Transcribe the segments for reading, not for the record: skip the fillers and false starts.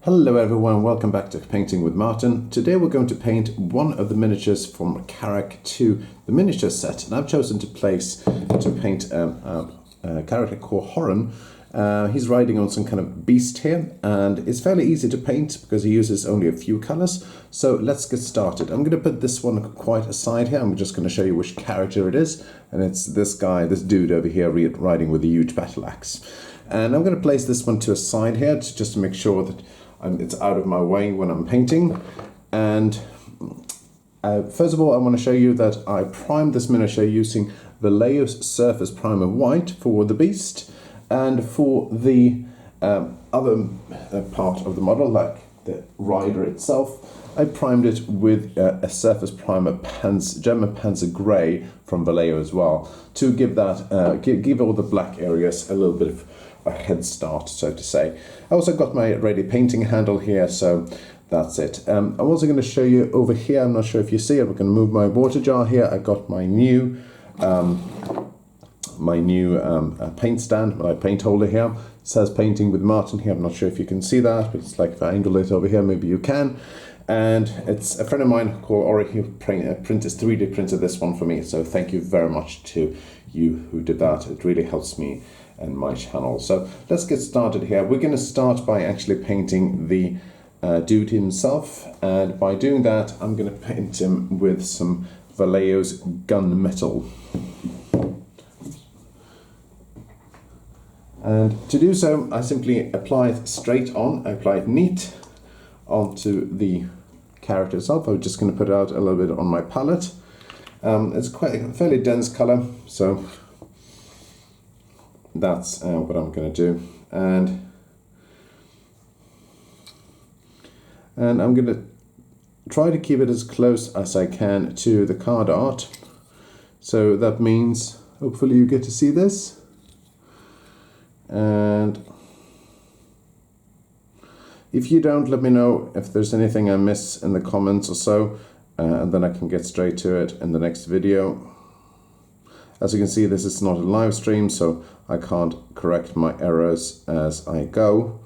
Hello everyone, welcome back to Painting with Martin. Today we're going to paint one of the miniatures from Karak to the miniature set, and I've chosen to paint a character called Horran. He's riding on some kind of beast here, and it's fairly easy to paint because he uses only a few colors. So let's get started. I'm going to put this one quite aside here. I'm just going to show you which character it is, and it's this guy, this dude over here riding with a huge battle axe. And I'm going to place this one to a side here just to make sure that it's out of my way when I'm painting. And first of all, I want to show you that I primed this miniature using Vallejo's Surface Primer White for the beast, and for the other part of the model, like the rider itself, I primed it with a Surface Primer German Panzer Grey from Vallejo as well, to give that give all the black areas a little bit of a head start, so to say. I also got my ready painting handle here, so that's it. I'm also going to show you over here, I'm not sure if you see it, we're going to move my water jar here. I got my new paint stand, my paint holder here. It says Painting with Martin here. I'm not sure if you can see that, but it's like if I angle it over here, maybe you can. And it's a friend of mine called Ori who 3D printed this one for me, so thank you very much to you who did that. It really helps me and my channel. So let's get started here. We're going to start by actually painting the dude himself, and by doing that I'm going to paint him with some Vallejo's Gunmetal. And to do so, I simply apply it straight on, I apply it neat onto the character itself. I'm just going to put it out a little bit on my palette. It's quite a fairly dense color, so that's what I'm going to do. And I'm going to try to keep it as close as I can to the card art. So that means hopefully you get to see this. And if you don't, let me know if there's anything I miss in the comments or so, and then I can get straight to it in the next video. As you can see, this is not a live stream, so I can't correct my errors as I go,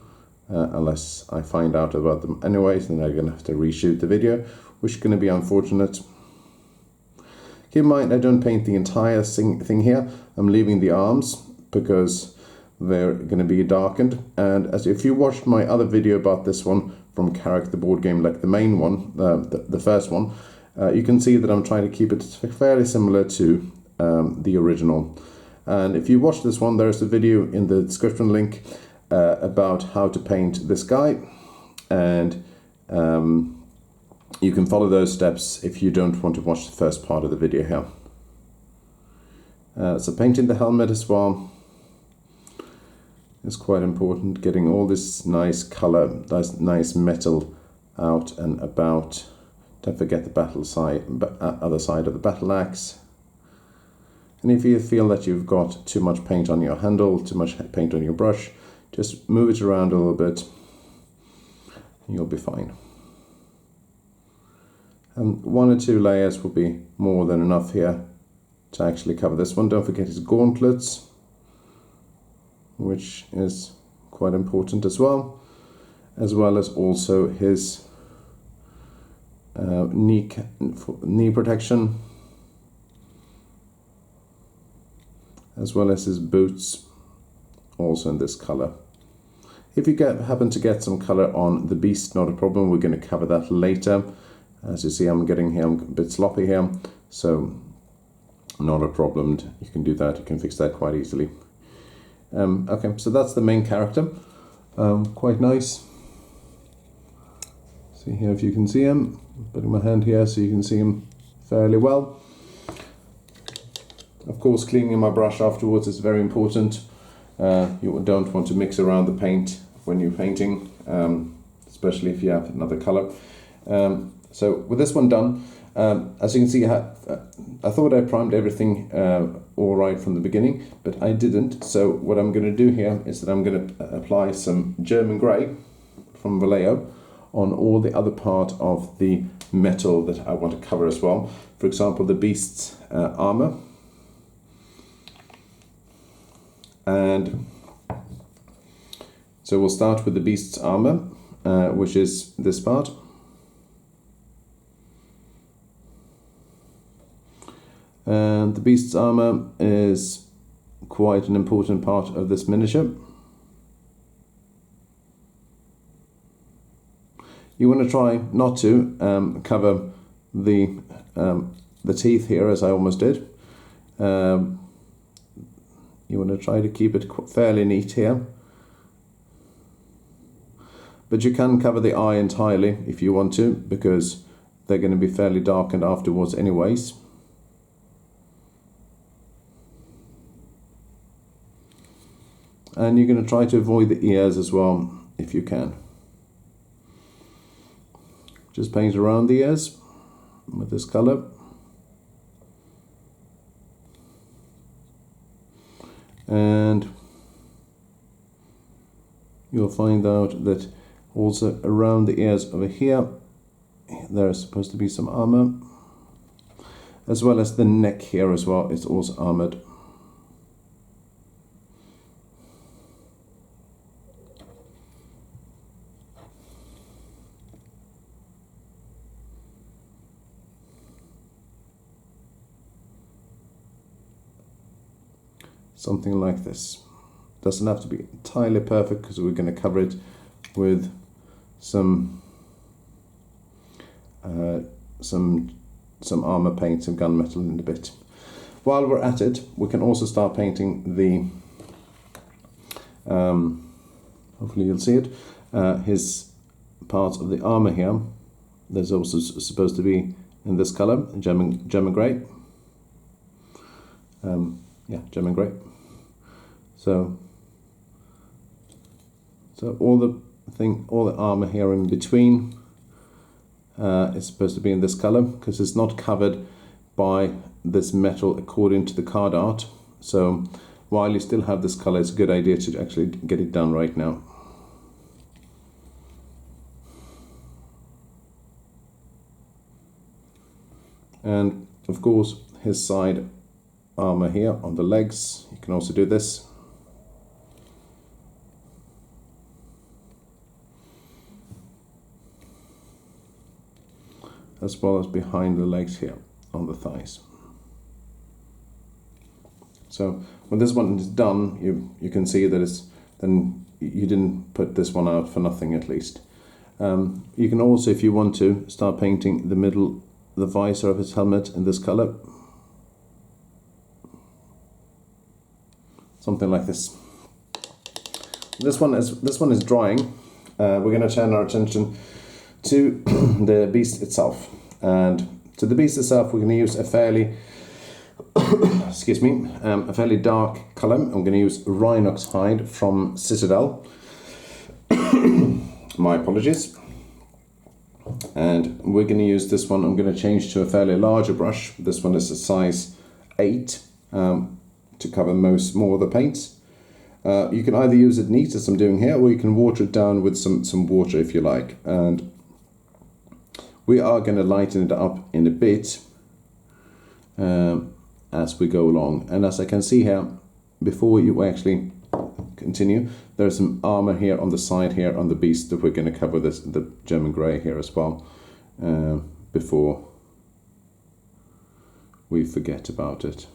unless I find out about them anyways, then I'm going to have to reshoot the video, which is going to be unfortunate. Keep in mind, I don't paint the entire thing here. I'm leaving the arms because they're going to be darkened. And as if you watched my other video about this one from Karak, the board game, like the main one, the first one, you can see that I'm trying to keep it fairly similar to the original. And if you watch this one, there's a video in the description link about how to paint this guy, and you can follow those steps if you don't want to watch the first part of the video here. So painting the helmet as well is quite important, getting all this nice color, nice metal out and about. Don't forget the other side of the battle axe. And if you feel that you've got too much paint on your handle, too much paint on your brush, just move it around a little bit and you'll be fine. And 1 or 2 layers will be more than enough here to actually cover this one. Don't forget his gauntlets, which is quite important as well as also his knee protection, as well as his boots, also in this color. If you happen to get some color on the beast, not a problem, we're going to cover that later. As you see, I'm a bit sloppy here, so not a problem. You can do that, you can fix that quite easily. Okay, so that's the main character. Quite nice. See here if you can see him. I'm putting my hand here so you can see him fairly well. Of course, cleaning my brush afterwards is very important. You don't want to mix around the paint when you're painting, especially if you have another color. So with this one done, as you can see, I thought I primed everything all right from the beginning, but I didn't. So what I'm going to do here is that I'm going to apply some German Grey from Vallejo on all the other part of the metal that I want to cover as well. For example, the beast's armor. And so we'll start with the beast's armor, which is this part. And the beast's armor is quite an important part of this miniature. You want to try not to cover the teeth here, as I almost did. You want to try to keep it fairly neat here. But you can cover the eye entirely if you want to, because they're going to be fairly darkened afterwards anyways. And you're going to try to avoid the ears as well, if you can. Just paint around the ears with this color. And you'll find out that also around the ears over here, there's supposed to be some armor. As well as the neck here as well, it's also armored. Something like this. Doesn't have to be entirely perfect because we're going to cover it with some armor paint, some gunmetal in a bit. While we're at it, we can also start painting the hopefully you'll see it, his parts of the armor here. There's also supposed to be in this color, German grey. Yeah, German grey. So all the armor here in between is supposed to be in this color because it's not covered by this metal according to the card art. So while you still have this color, it's a good idea to actually get it done right now. And of course, his side armor here on the legs, you can also do this. As well as behind the legs here on the thighs. So when this one is done, you can see that then you didn't put this one out for nothing at least. You can also, if you want to, start painting the visor of his helmet in this color. Something like this. This one is drying. We're going to turn our attention to the beast itself. And to the beast itself, we're going to use a fairly excuse me, a fairly dark color. I'm going to use Rhinox hide from Citadel. My apologies. And we're going to use this one. I'm going to change to a fairly larger brush. This one is a size 8 to cover more of the paints. You can either use it neat as I'm doing here, or you can water it down with some water if you like. And we are going to lighten it up in a bit as we go along. And as I can see here, before you actually continue, there's some armor here on the side here on the beast that we're going to cover the German grey here as well, before we forget about it.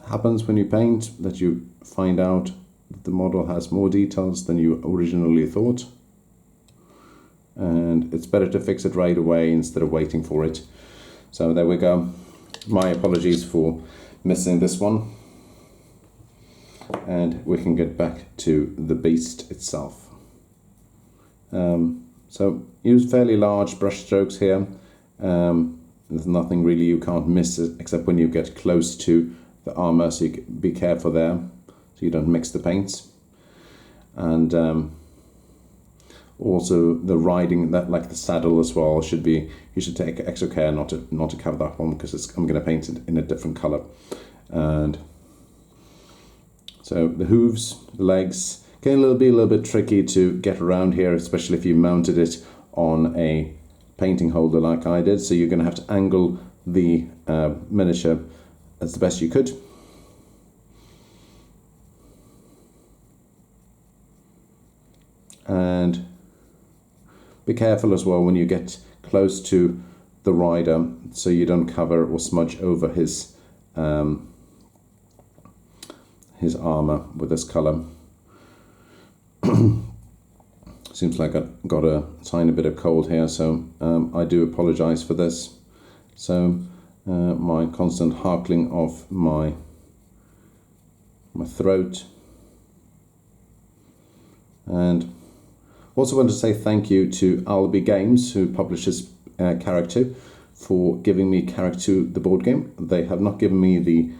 Happens when you paint that you find out that the model has more details than you originally thought, and it's better to fix it right away instead of waiting for it. So there we go. My apologies for missing this one, and we can get back to the beast itself. So use fairly large brush strokes here. There's nothing really you can't miss except when you get close to the armor, so you can be careful there so you don't mix the paints. And also the riding, that like the saddle as well, you should take extra care not to cover that one, because I'm going to paint it in a different color. And so the hooves, the legs can be a little bit tricky to get around here, especially if you mounted it on a painting holder like I did. So you're going to have to angle the miniature as the best you could. And be careful as well when you get close to the rider, so you don't cover or smudge over his armor with this color. Seems like I got a tiny bit of cold here, so I do apologize for this. So my constant harkling of my throat. And also want to say thank you to Albi Games, who publishes Karak 2, for giving me Karak 2, the board game. They have not given me the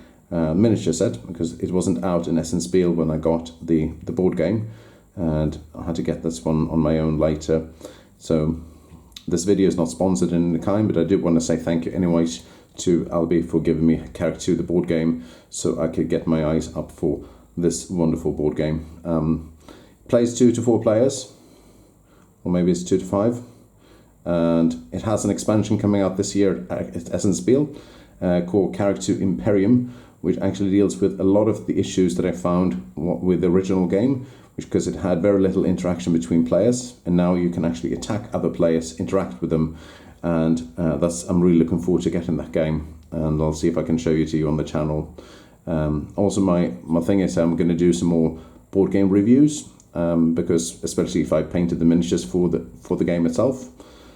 miniature set because it wasn't out in Spiel when I got the board game, and I had to get this one on my own later. So this video is not sponsored in any kind, but I did want to say thank you anyways to Albi for giving me Karak 2, the board game, so I could get my eyes up for this wonderful board game. Plays 2 to 4 players, or maybe it's 2 to 5, and it has an expansion coming out this year at Spiel called Karak 2 Imperium, which actually deals with a lot of the issues that I found with the original game, because it had very little interaction between players, and now you can actually attack other players, interact with them, and I'm really looking forward to getting that game, and I'll see if I can show you to you on the channel. Also, my thing is I'm going to do some more board game reviews, because especially if I painted the miniatures for the game itself.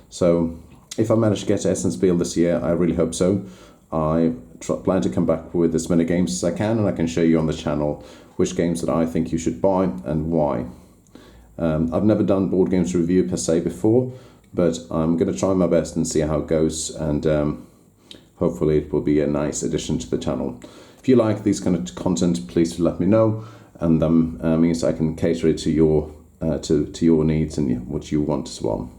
So if I manage to get to Spiel this year, I really hope so. I plan to come back with as many games as I can, and I can show you on the channel which games that I think you should buy and why. I've never done board games review per se before, but I'm going to try my best and see how it goes, and hopefully it will be a nice addition to the channel. If you like these kind of content, please let me know, and means I can cater it to your needs and what you want as well.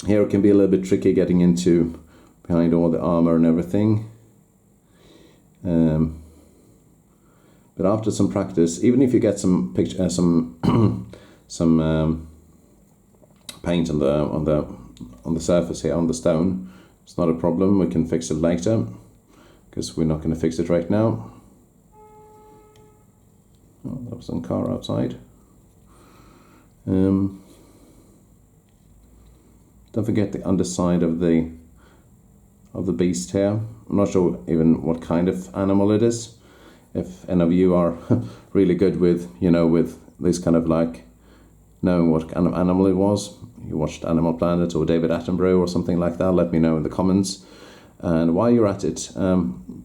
Here it can be a little bit tricky getting into behind all the armor and everything. But after some practice, even if you get some paint on the surface here on the stone, it's not a problem. We can fix it later, because we're not going to fix it right now. Oh, that was some car outside. Don't forget the underside of the beast here. I'm not sure even what kind of animal it is. If any of you are really good with this kind of like knowing what kind of animal it was, you watched Animal Planet or David Attenborough or something like that, let me know in the comments. And while you're at it,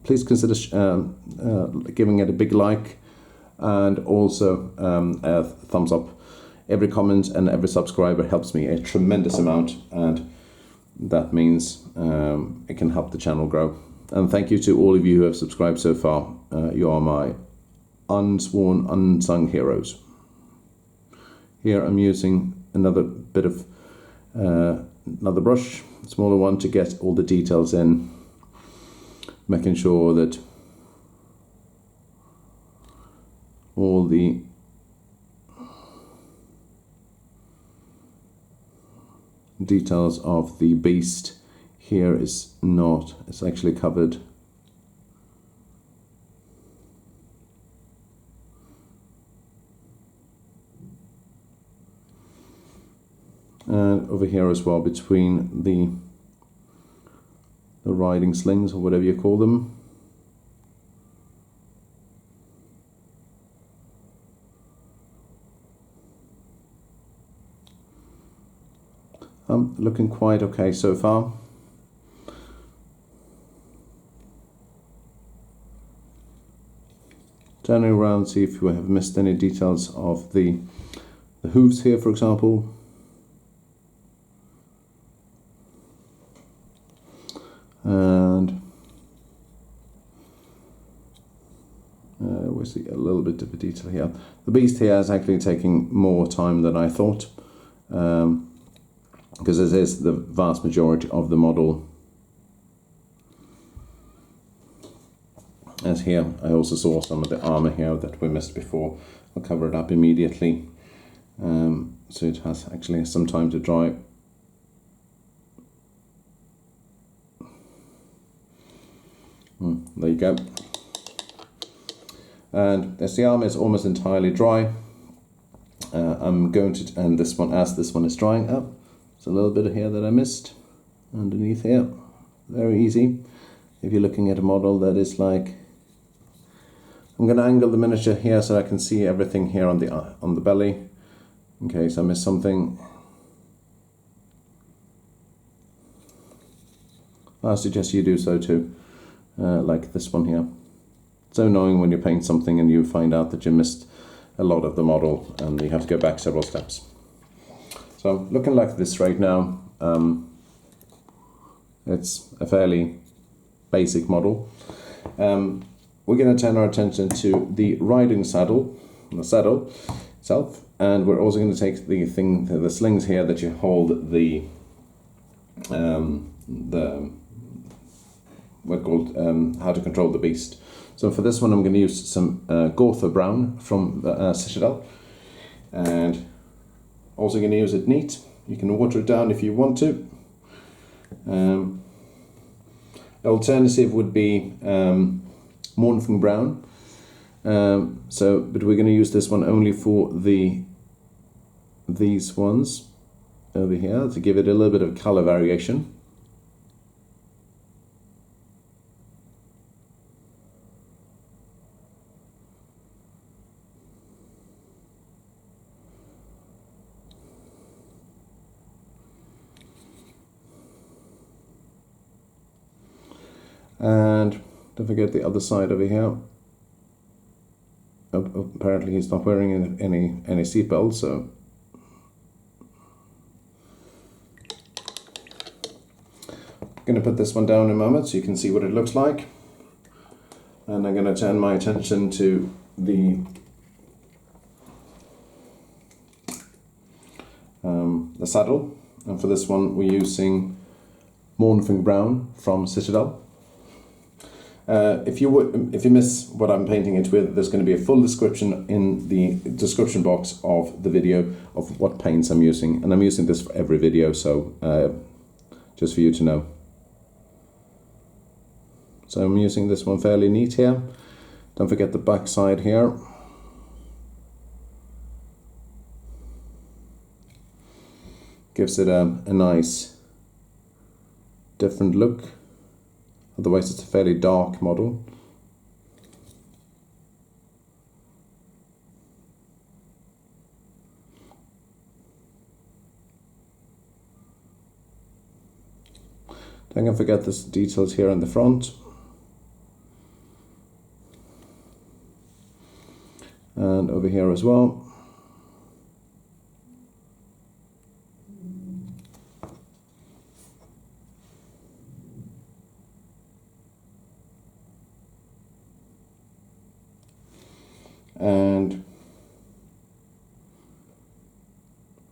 please consider giving it a big like, and also a thumbs up. Every comment and every subscriber helps me a tremendous amount, and that means it can help the channel grow. And thank you to all of you who have subscribed so far. You are my unsworn, unsung heroes. Here I'm using another bit of another brush, a smaller one, to get all the details in, making sure that all the details of the beast here is not, it's actually covered. And over here as well, between the riding slings, or whatever you call them. Looking quite okay so far. Turning around, see if we have missed any details of the hooves here, for example. And we see a little bit of a detail here. The beast here is actually taking more time than I thought, because this is the vast majority of the model. As here, I also saw some of the armor here that we missed before. I'll cover it up immediately, so it has actually some time to dry. There you go. And as the armor is almost entirely dry, I'm going to, and this one, as this one is drying up, there's a little bit here that I missed underneath here. Very easy. If you're looking at a model that is like, I'm going to angle the miniature here so I can see everything here on the belly, in case I miss something. I suggest you do so too, like this one here. It's so annoying when you paint something and you find out that you missed a lot of the model and you have to go back several steps. So looking like this right now, it's a fairly basic model. We're going to turn our attention to the riding saddle, the saddle itself, and we're also going to take the slings here that you hold the what's called how to control the beast. So for this one, I'm going to use some Gorthor brown from the Citadel, and also going to use it neat. You can water it down if you want to. Alternative would be Mournfang brown. But we're going to use this one only for these ones over here to give it a little bit of color variation. And don't forget the other side over here. Apparently he's not wearing any seatbelt, so I'm going to put this one down in a moment so you can see what it looks like. And I'm going to turn my attention to the saddle. And for this one we're using Mournfang brown from Citadel. If you miss what I'm painting it with, there's going to be a full description in the description box of the video of what paints I'm using, and I'm using this for every video, so just for you to know. So I'm using this one fairly neat here. Don't forget the back side here. Gives it a nice different look. Otherwise it's a fairly dark model. Don't forget the details here in the front. And over here as well. And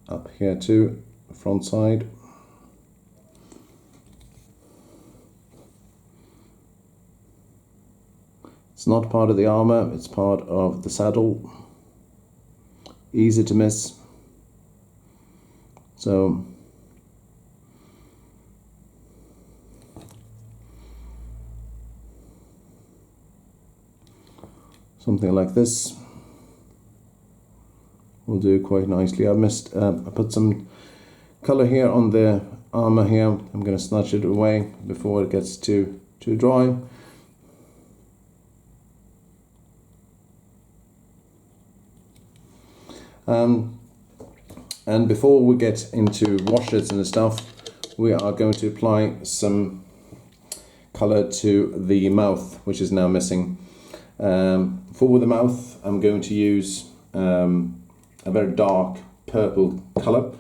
up here too, front side. It's not part of the armor, it's part of the saddle. Easy to miss. So something like this will do quite nicely. I put some color here on the armor here. I'm going to snatch it away before it gets too dry. And before we get into washes and stuff, we are going to apply some color to the mouth, which is now missing. For the mouth, I'm going to use a very dark purple color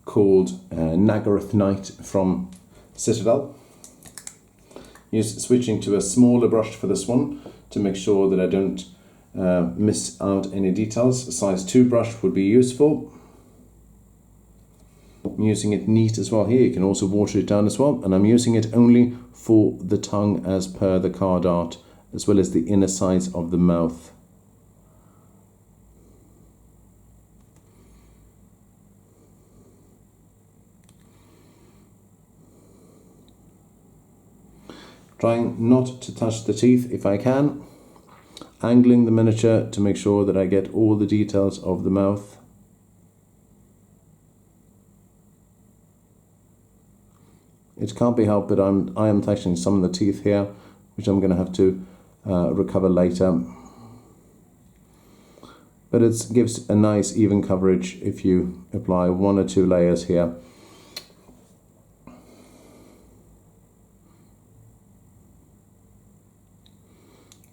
called Naggaraoth Night from Citadel. Switching to a smaller brush for this one to make sure that I don't miss out any details. A size 2 brush would be useful. I'm using it neat as well here. You can also water it down as well, and I'm using it only for the tongue as per the card art, as well as the inner sides of the mouth. Trying not to touch the teeth if I can. Angling the miniature to make sure that I get all the details of the mouth. it can't be helped, but I am touching some of the teeth here, which I'm going to have to recover later. But it gives a nice even coverage if you apply 1 or 2 layers here.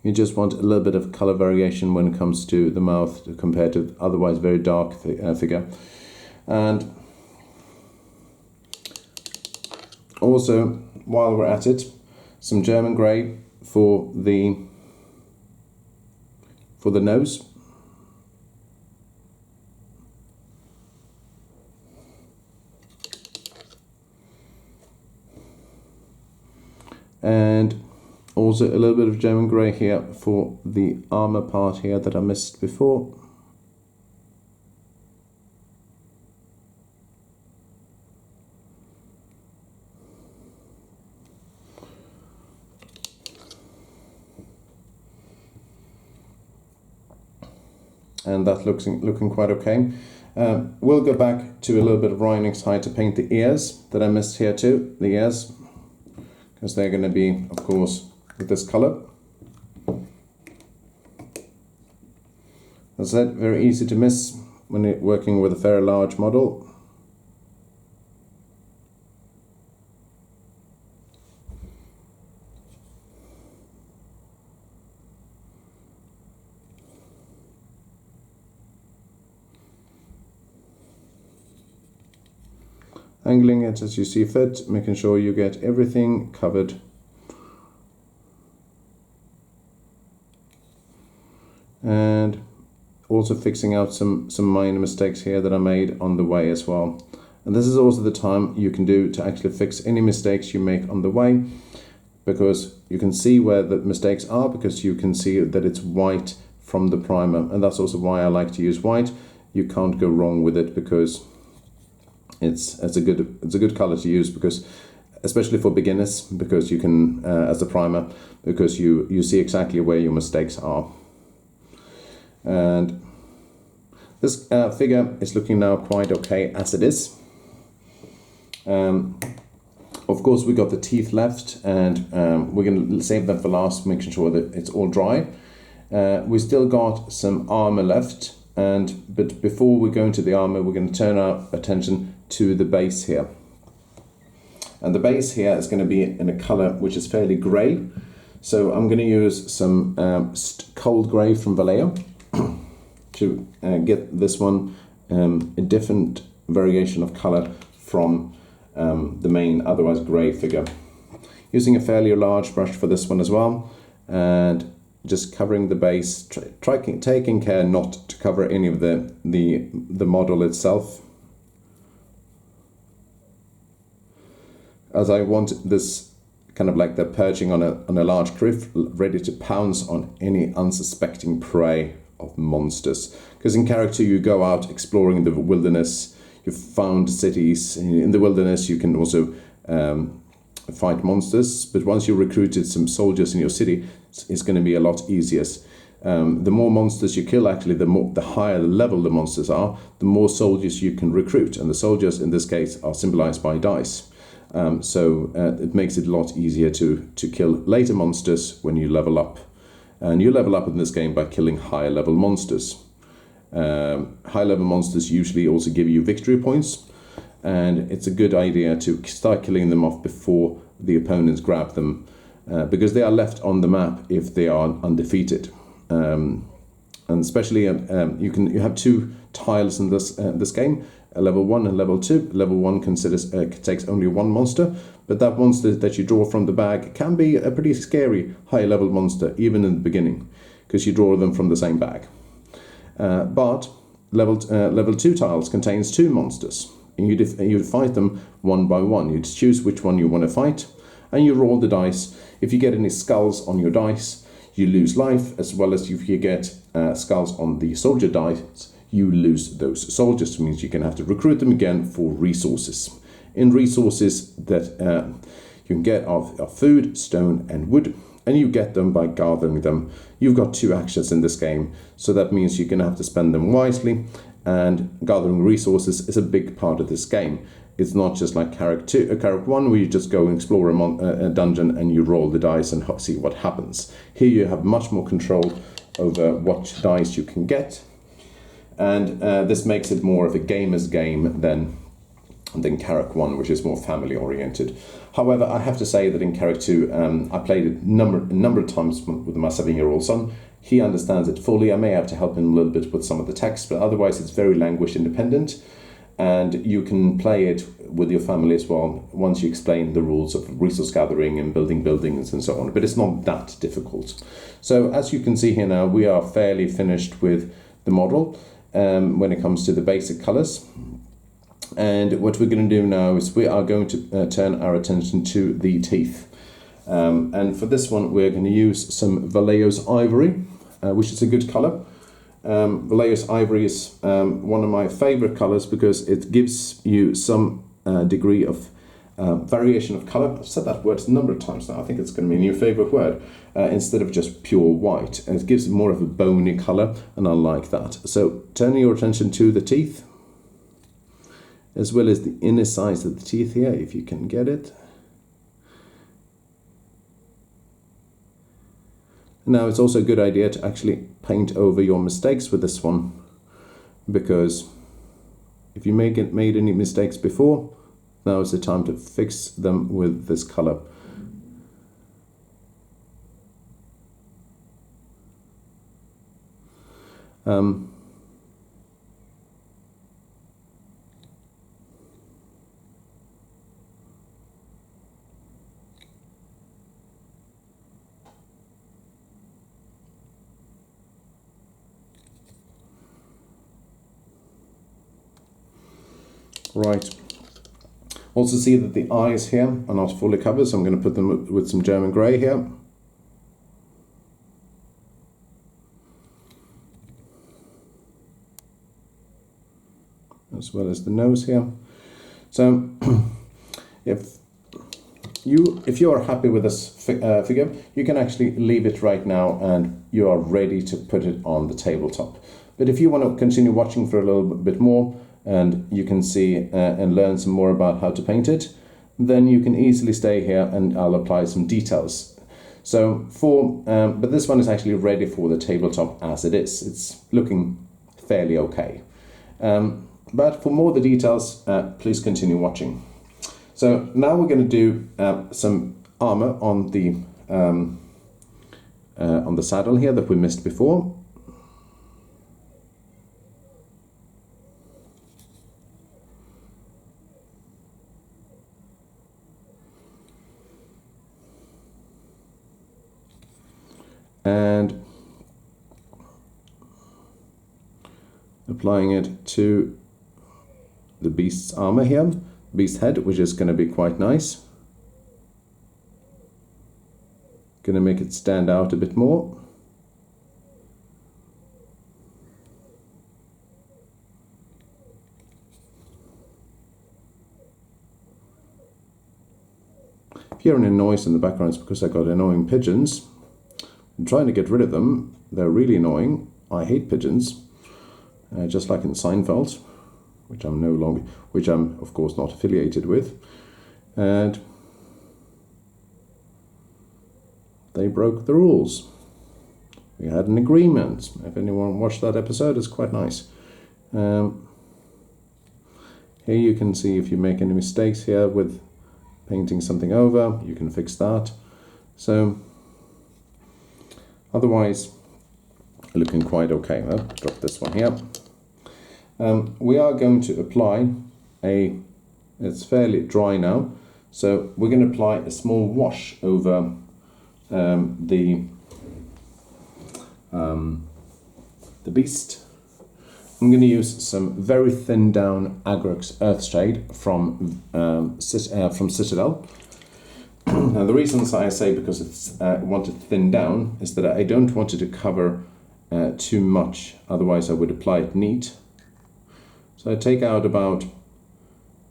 You just want a little bit of color variation when it comes to the mouth compared to otherwise very dark figure. And also, while we're at it, some German grey for the nose. And also a little bit of German grey here for the armor part here that I missed before. And that's looking quite okay. We'll go back to a little bit of Rhinox hide to paint the ears that I missed here too, the ears, because they're going to be, of course, with this color. As I said, very easy to miss when you're working with a very large model. Angling it as you see fit, making sure you get everything covered. And also fixing out some minor mistakes here that I made on the way as well. And this is also the time you can do to actually fix any mistakes you make on the way, because you can see where the mistakes are, because you can see that it's white from the primer. And that's also why I like to use white. You can't go wrong with it, because it's a good color to use, because especially for beginners, because you can as a primer, because you see exactly where your mistakes are. And this figure is looking now quite okay as it is. Of course, we got the teeth left, and we're going to save them for last, making sure that it's all dry. We still got some armor left, but before we go into the armor, we're going to turn our attention to the base here. And the base here is going to be in a color which is fairly grey. So I'm going to use some cold grey from Vallejo to get this one a different variation of color from the main otherwise grey figure. Using a fairly large brush for this one as well, and just covering the base, taking care not to cover any of the model itself, as I want this kind of like they're perching on a large cliff, ready to pounce on any unsuspecting prey of monsters. Because in Karak 2 you go out exploring the wilderness, you found cities in the wilderness, you can also fight monsters, but once you recruited some soldiers in your city, it's going to be a lot easier. The more monsters you kill, actually, the higher level the monsters are, the more soldiers you can recruit, and the soldiers in this case are symbolized by dice. So it makes it a lot easier to kill later monsters when you level up. And you level up in this game by killing higher level monsters. High level monsters usually also give you victory points, and it's a good idea to start killing them off before the opponents grab them, because they are left on the map if they are undefeated. And especially you have 2 tiles in this game, level 1 and level 2. Level 1 takes only 1 monster, but that monster that you draw from the bag can be a pretty scary high level monster even in the beginning, because you draw them from the same bag. But level 2 tiles contains 2 monsters, and you fight them one by one. You choose which one you want to fight, and you roll the dice. If you get any skulls on your dice, you lose life, as well as if you get skulls on the soldier dice, you lose those soldiers. It means you're going to have to recruit them again for resources. In resources that you can get of food, stone and wood, and you get them by gathering them. You've got 2 actions in this game, so that means you're going to have to spend them wisely, and gathering resources is a big part of this game. It's not just like Karak 1, where you just go and explore a dungeon and you roll the dice and see what happens. Here you have much more control over what dice you can get, and this makes it more of a gamer's game than Karak 1, which is more family oriented. However, I have to say that in Karak 2, I played it a number of times with my 7-year-old son. He understands it fully. I may have to help him a little bit with some of the text, but otherwise it's very language independent, and you can play it with your family as well once you explain the rules of resource gathering and building buildings and so on. But it's not that difficult. So as you can see here now, we are fairly finished with the model when it comes to the basic colors. And what we're going to do now is we are going to turn our attention to the teeth. And for this one, we're going to use some Vallejo's Ivory, which is a good color. Vallejo's Ivory is one of my favorite colors because it gives you some degree of variation of color. I've said that word a number of times now. I think it's going to be a new favorite word instead of just pure white. And it gives more of a bony color, and I like that. So turning your attention to the teeth, as well as the inner sides of the teeth here, if you can get it. Now it's also a good idea to actually paint over your mistakes with this one, because if you made any mistakes before, now is the time to fix them with this color. Right. Also see that the eyes here are not fully covered, so I'm going to put them with some German grey here. As well as the nose here. So if you are happy with this figure, you can actually leave it right now and you are ready to put it on the tabletop. But if you want to continue watching for a little bit more, and you can see and learn some more about how to paint it, then you can easily stay here and I'll apply some details. So but this one is actually ready for the tabletop as it is. It's looking fairly okay. But for more of the details, please continue watching. So now we're going to do some armor on the saddle here that we missed before. And applying it to the beast's armor here, beast head, which is going to be quite nice. Going to make it stand out a bit more. If you hear any noise in the background, it's because I got annoying pigeons. I'm trying to get rid of them. They're really annoying. I hate pigeons, just like in Seinfeld, which I'm of course not affiliated with. And they broke the rules. We had an agreement. If anyone watched that episode, it's quite nice. Here you can see if you make any mistakes here with painting something over, you can fix that. So otherwise, looking quite okay. I'll drop this one here. We are going to apply it's fairly dry now, so we're going to apply a small wash over the beast. I'm going to use some very thin down Agrax Earthshade from Citadel. Now the reasons I say because it's want it thin down is that I don't want it to cover too much, otherwise I would apply it neat. So I take out about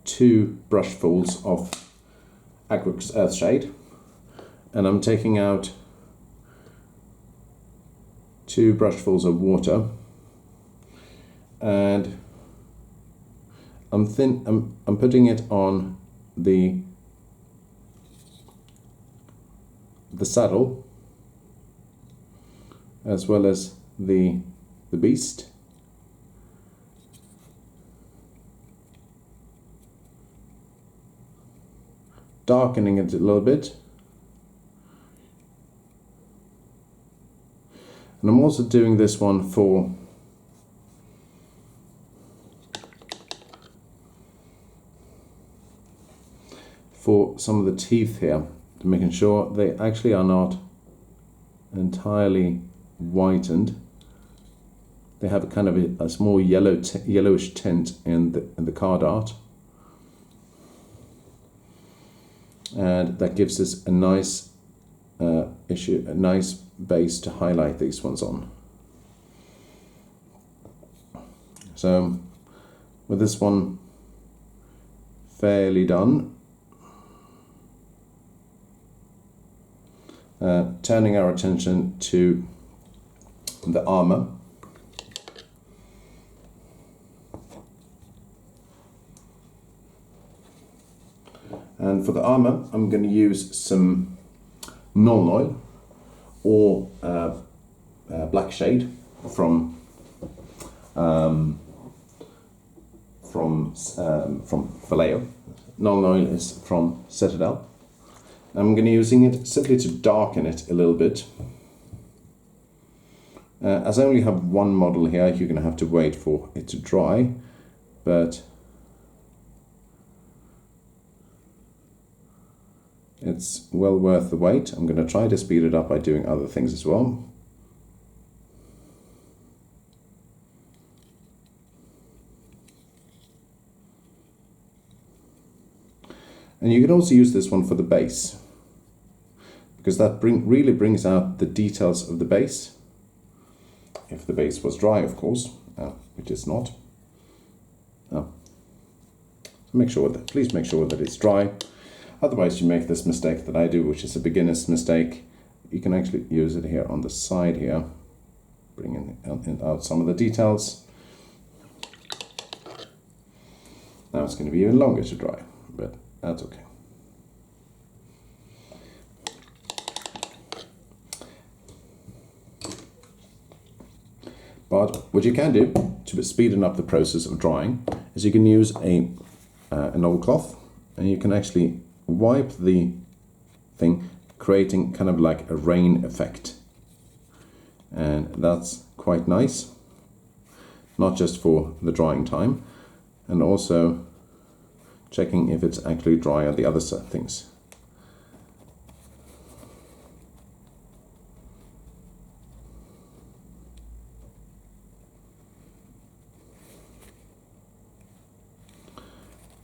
2 brushfuls of Agrax Earthshade, and I'm taking out 2 brushfuls of water, and I'm putting it on the saddle as well as the beast. Darkening it a little bit. And I'm also doing this one for some of the teeth here, to making sure they actually are not entirely whitened. They have a kind of a small yellowish tint in the card art, and that gives us a nice a nice base to highlight these ones on. So with this one fairly done, turning our attention to the armor. And for the armor, I'm going to use some Nuln oil or black shade from Vallejo. Nuln oil is from Citadel. I'm going to be using it simply to darken it a little bit. As I only have one model here, you're going to have to wait for it to dry, but it's well worth the wait. I'm going to try to speed it up by doing other things as well. And you can also use this one for the base, because that really brings out the details of the base. If the base was dry, of course, which is not. So please make sure that it's dry. Otherwise you make this mistake that I do, which is a beginner's mistake. You can actually use it here on the side here, bringing out some of the details. Now it's going to be even longer to dry, but that's okay. But what you can do to speed up the process of drying is you can use an old cloth, and you can actually wipe the thing, creating kind of like a rain effect. And that's quite nice, not just for the drying time, and also checking if it's actually dry on the other things.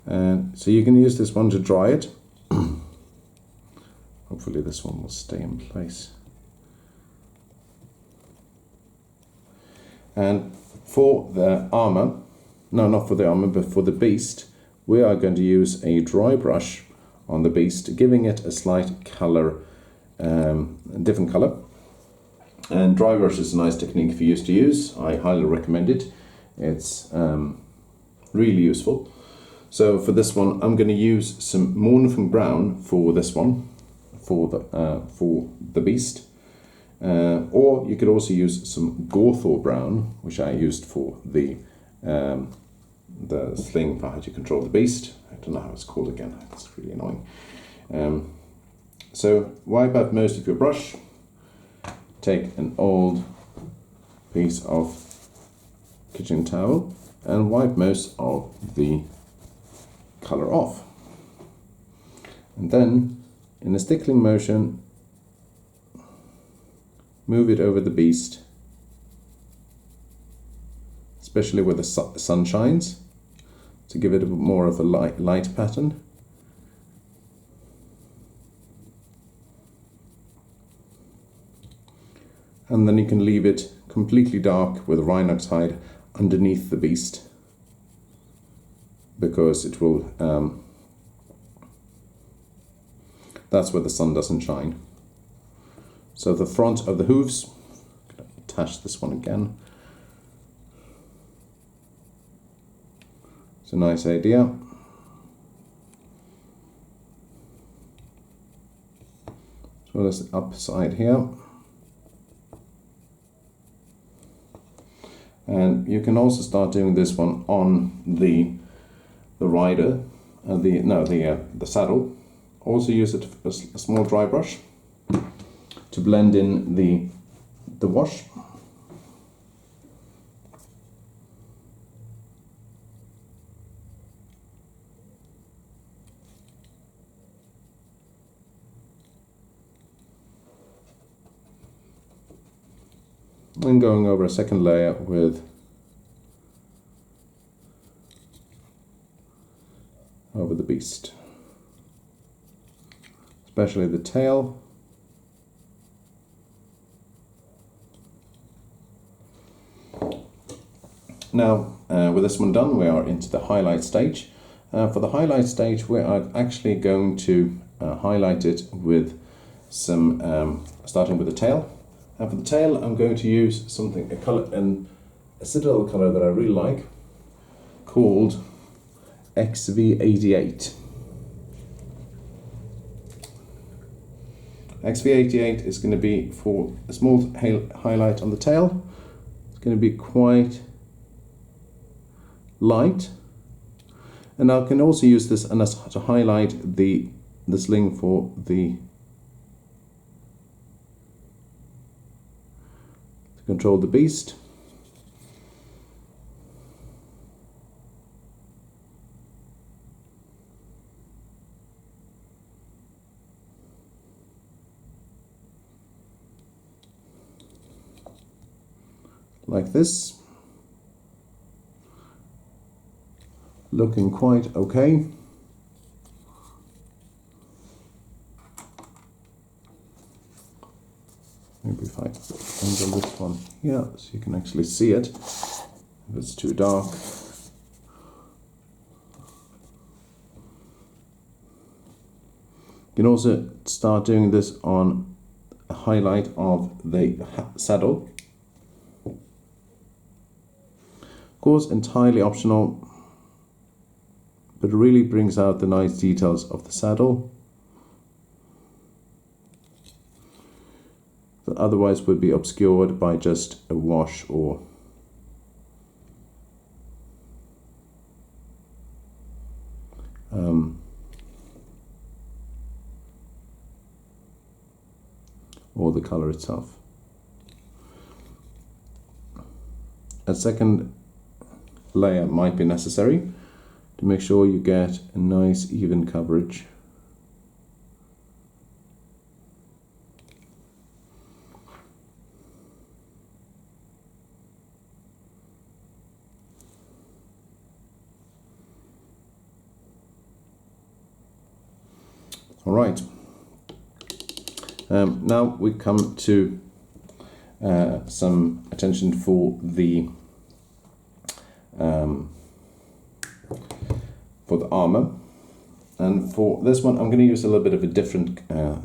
And so you can use this one to dry it. Hopefully this one will stay in place. And for the armor, no, not for the armor, but for the beast, we are going to use a dry brush on the beast, giving it a slight color, a different color. And dry brush is a nice technique for you to use. I highly recommend it. It's really useful. So for this one, I'm going to use some Mournfang brown for this one, for the beast. Or you could also use some Gorthor brown, which I used for the sling for how to control the beast. I don't know how it's called again. It's really annoying. So wipe out most of your brush. Take an old piece of kitchen towel and wipe most of the color off. And then, in a stickling motion, move it over the beast, especially where the sun shines, to give it a bit more of a light pattern. And then you can leave it completely dark with Rhinox hide underneath the beast, because it will, that's where the sun doesn't shine. So the front of the hooves, I'm going to attach this one again. It's a nice idea. As well as the upside here. And you can also start doing this one on the rider, the saddle. Also use a small dry brush to blend in the wash. And going over a second layer with over the beast, especially the tail. Now, with this one done, we are into the highlight stage. For the highlight stage, we are actually going to highlight it with some, starting with the tail. And for the tail, I'm going to use a Citadel color that I really like, called XV88. XV88 is going to be for a small highlight on the tail. It's going to be quite light, and I can also use this to highlight the sling for to control the beast. Like this. Looking quite okay. Maybe if I angle this one here so you can actually see it. If it's too dark. You can also start doing this on a highlight of the saddle. Of course, entirely optional, but it really brings out the nice details of the saddle that otherwise would be obscured by just a wash or the color itself. A second layer might be necessary to make sure you get a nice even coverage. All right. Now we come to some attention for the armor, and for this one I'm going to use a little bit of a different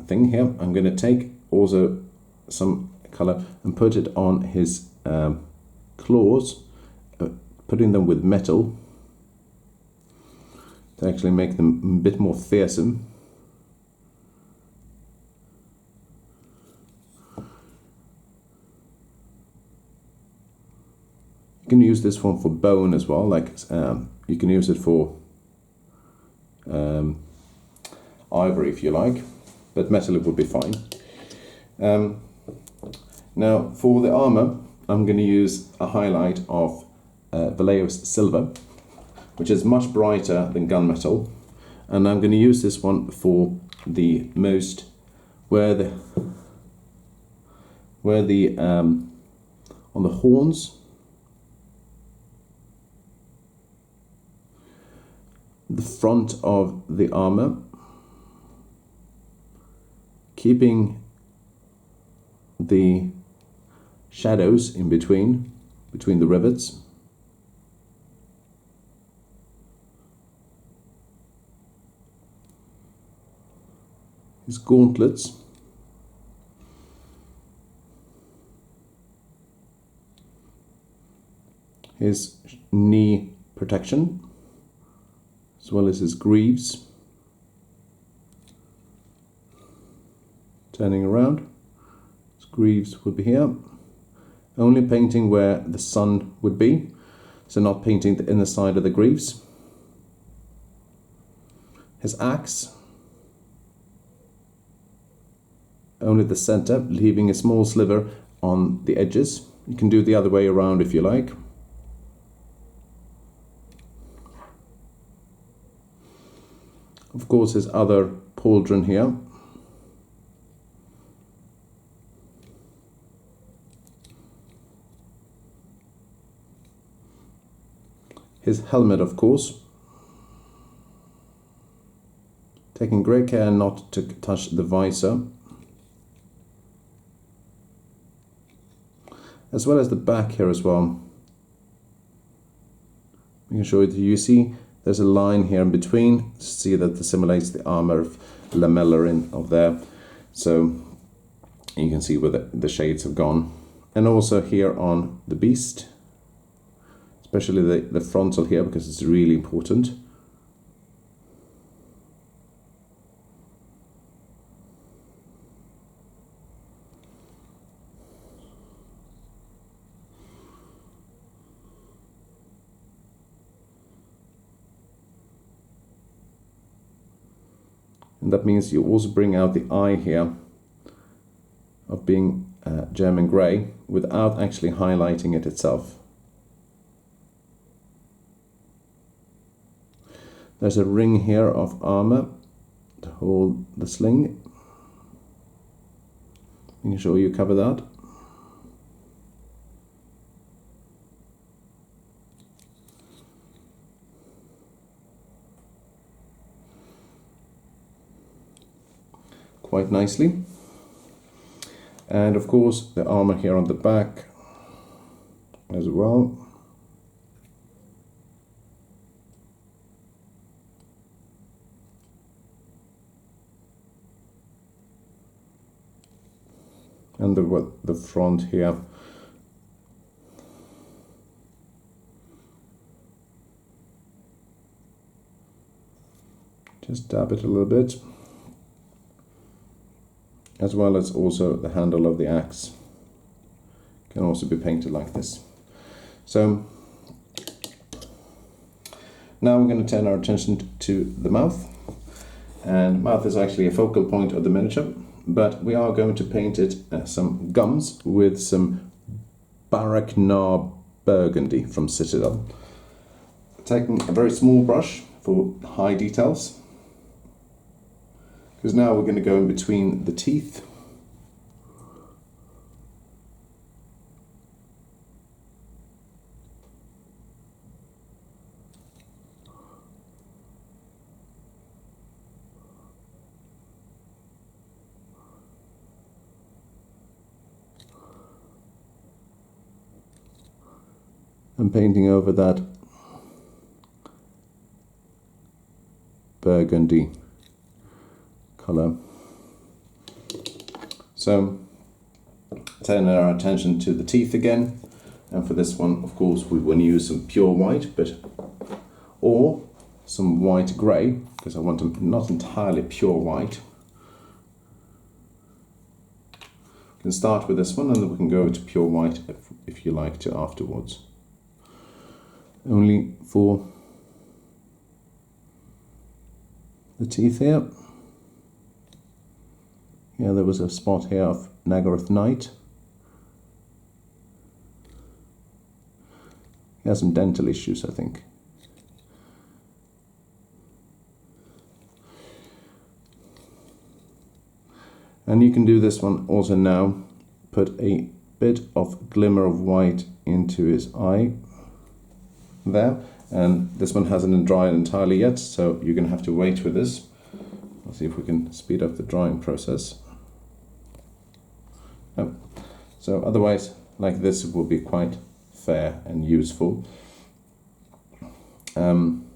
thing here. I'm going to take also some color and put it on his claws, putting them with metal to actually make them a bit more fearsome. You can use this one for bone as well, like you can use it for ivory if you like, but metal would be fine. Now for the armor, I'm going to use a highlight of Vallejo's silver, which is much brighter than gunmetal, and I'm going to use this one for the most where the on the horns, the front of the armor, keeping the shadows in between the rivets. His gauntlets, his knee protection, as well as his greaves. Turning around, his greaves would be here. Only painting where the sun would be, so not painting the inner side of the greaves. His axe, only the center, leaving a small sliver on the edges. You can do the other way around if you like. Of course, his other pauldron here. His helmet, of course. Taking great care not to touch the visor. As well as the back here as well. I can show you, you see there's a line here in between. See that this simulates the armor of lamella of there. So you can see where the shades have gone. And also here on the beast. Especially the frontal here, because it's really important. And that means you also bring out the eye here of being German grey without actually highlighting it itself. There's a ring here of armor to hold the sling. I can show you cover that. Quite nicely. And of course the armor here on the back as well. And the front here. Just dab it a little bit. As well as also the handle of the axe. Can also be painted like this. So now we're going to turn our attention to the mouth. And mouth is actually a focal point of the miniature. But we are going to paint it some gums with some Barak-Nar Burgundy from Citadel. Taking a very small brush for high details. Because now we're going to go in between the teeth. And painting over that burgundy color. So turning our attention to the teeth again, and for this one of course we want to use some pure white, or some white grey, because I want them not entirely pure white. We can start with this one and then we can go to pure white if you like to afterwards. Only for the teeth here. Yeah, there was a spot here of Naggaraoth Knight. He has some dental issues, I think. And you can do this one also now. Put a bit of glimmer of white into his eye. There, and this one hasn't dried entirely yet, so you're going to have to wait with this. Let's see if we can speed up the drying process. So otherwise, like this, it will be quite fair and useful. And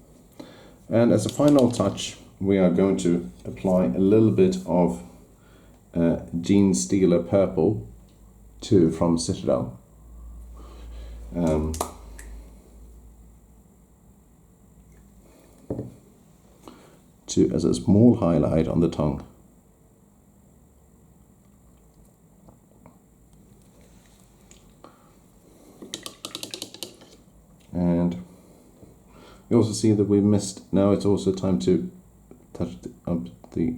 as a final touch, we are going to apply a little bit of Genestealer purple from Citadel. as a small highlight on the tongue. And you also see that we missed. Now it's also time to touch up the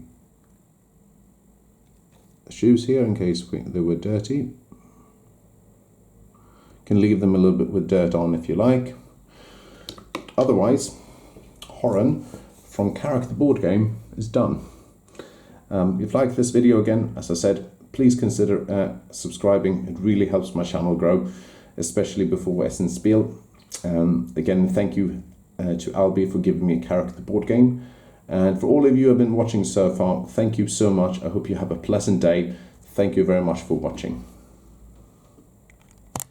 shoes here in case they were dirty. Can leave them a little bit with dirt on if you like. Otherwise, Horran from Karak the board game is done. If you've liked this video, again, as I said, please consider subscribing. It really helps my channel grow, especially before Spiel. Again, thank you to Albi for giving me Karak the board game. And for all of you who have been watching so far, thank you so much. I hope you have a pleasant day. Thank you very much for watching.